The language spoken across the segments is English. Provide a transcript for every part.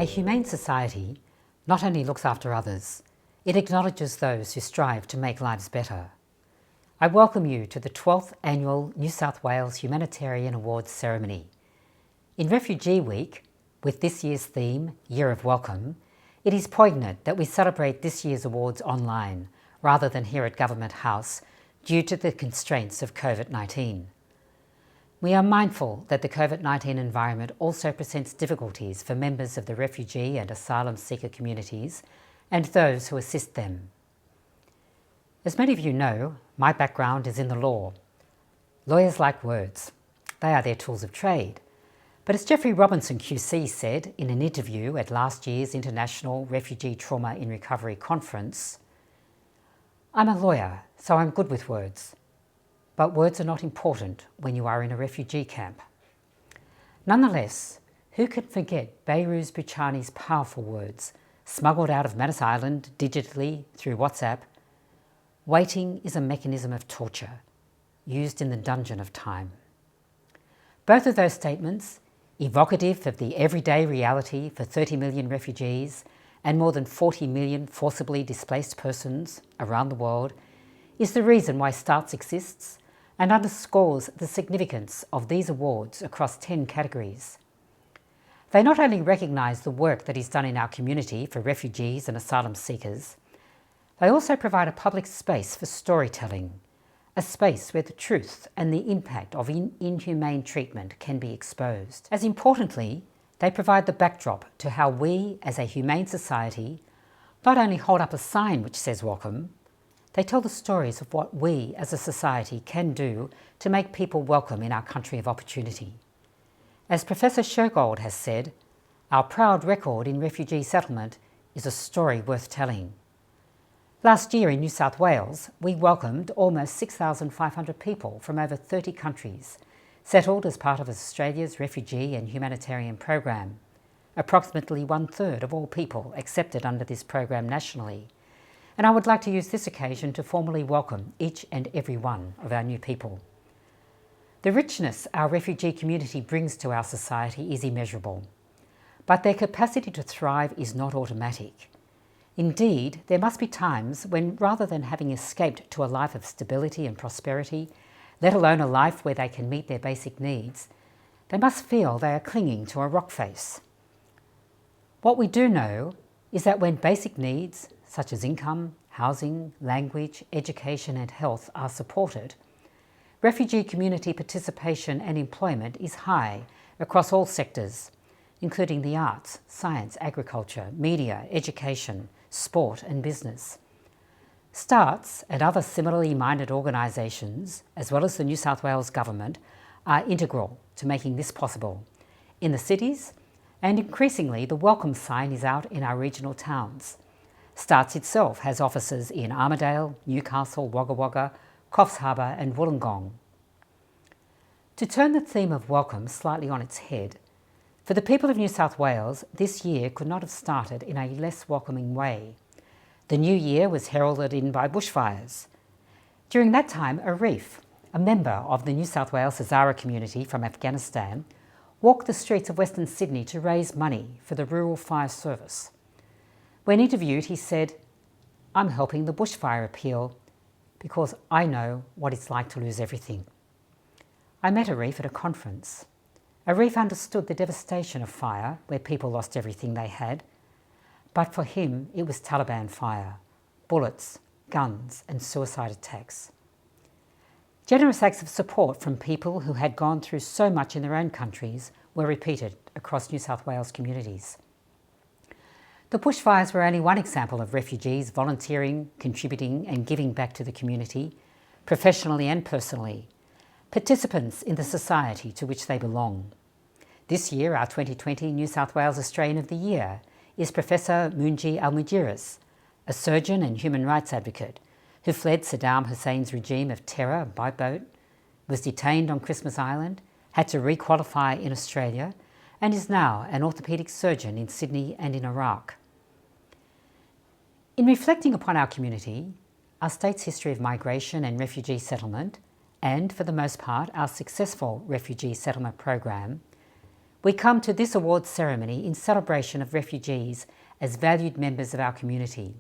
A humane society not only looks after others, it acknowledges those who strive to make lives better. I welcome you to the 12th Annual New South Wales Humanitarian Awards ceremony. In Refugee Week, with this year's theme, Year of Welcome, it is poignant that we celebrate this year's awards online rather than here at Government House due to the constraints of COVID-19. We are mindful that the COVID-19 environment also presents difficulties for members of the refugee and asylum seeker communities and those who assist them. As many of you know, my background is in the law. Lawyers like words. They are their tools of trade. But as Jeffrey Robinson QC said in an interview at last year's International Refugee Trauma in Recovery Conference, "I'm a lawyer, so I'm good with words. But words are not important when you are in a refugee camp." Nonetheless, who can forget Behrooz Boochani's powerful words, smuggled out of Manus Island digitally through WhatsApp? Waiting is a mechanism of torture, used in the dungeon of time. Both of those statements, evocative of the everyday reality for 30 million refugees and more than 40 million forcibly displaced persons around the world, is the reason why STARTS exists and underscores the significance of these awards across 10 categories. They not only recognise the work that is done in our community for refugees and asylum seekers, they also provide a public space for storytelling, a space where the truth and the impact of inhumane treatment can be exposed. As importantly, they provide the backdrop to how we, as a humane society, not only hold up a sign which says welcome, they tell the stories of what we as a society can do to make people welcome in our country of opportunity. As Professor Shergold has said, our proud record in refugee settlement is a story worth telling. Last year in New South Wales, we welcomed almost 6,500 people from over 30 countries, settled as part of Australia's refugee and humanitarian program, approximately 1/3 of all people accepted under this program nationally. And I would like to use this occasion to formally welcome each and every one of our new people. The richness our refugee community brings to our society is immeasurable, but their capacity to thrive is not automatic. Indeed, there must be times when, rather than having escaped to a life of stability and prosperity, let alone a life where they can meet their basic needs, they must feel they are clinging to a rock face. What we do know is that when basic needs, such as income, housing, language, education and health are supported, refugee community participation and employment is high across all sectors, including the arts, science, agriculture, media, education, sport and business. STARTS and other similarly minded organisations, as well as the New South Wales Government, are integral to making this possible in the cities, and increasingly the welcome sign is out in our regional towns. STARTS itself has offices in Armidale, Newcastle, Wagga Wagga, Coffs Harbour and Wollongong. To turn the theme of welcome slightly on its head, for the people of New South Wales, this year could not have started in a less welcoming way. The new year was heralded in by bushfires. During that time, Arif, a member of the New South Wales Hazara community from Afghanistan, walked the streets of Western Sydney to raise money for the Rural Fire Service. When interviewed, he said, "I'm helping the bushfire appeal because I know what it's like to lose everything." I met Arif at a conference. Arif understood the devastation of fire, where people lost everything they had. But for him, it was Taliban fire, bullets, guns and suicide attacks. Generous acts of support from people who had gone through so much in their own countries were repeated across New South Wales communities. The bushfires were only one example of refugees volunteering, contributing and giving back to the community, professionally and personally, participants in the society to which they belong. This year, our 2020 New South Wales Australian of the Year is Professor Munji Al-Mujiris, a surgeon and human rights advocate who fled Saddam Hussein's regime of terror by boat, was detained on Christmas Island, had to requalify in Australia, and is now an orthopaedic surgeon in Sydney and in Iraq. In reflecting upon our community, our state's history of migration and refugee settlement, and for the most part our successful refugee settlement program, We come to this awards ceremony in celebration of refugees as valued members of our community.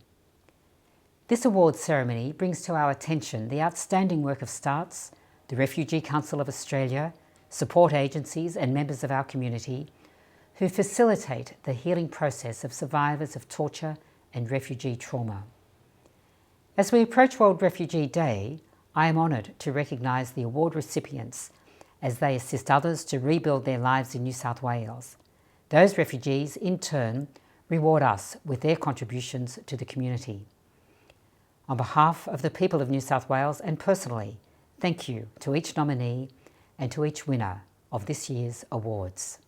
This awards ceremony brings to our attention the outstanding work of STARTS, the Refugee Council of Australia, support agencies and members of our community who facilitate the healing process of survivors of torture and refugee trauma. As we approach World Refugee Day, I am honoured to recognise the award recipients as they assist others to rebuild their lives in New South Wales. Those refugees, in turn, reward us with their contributions to the community. On behalf of the people of New South Wales and personally, thank you to each nominee and to each winner of this year's awards.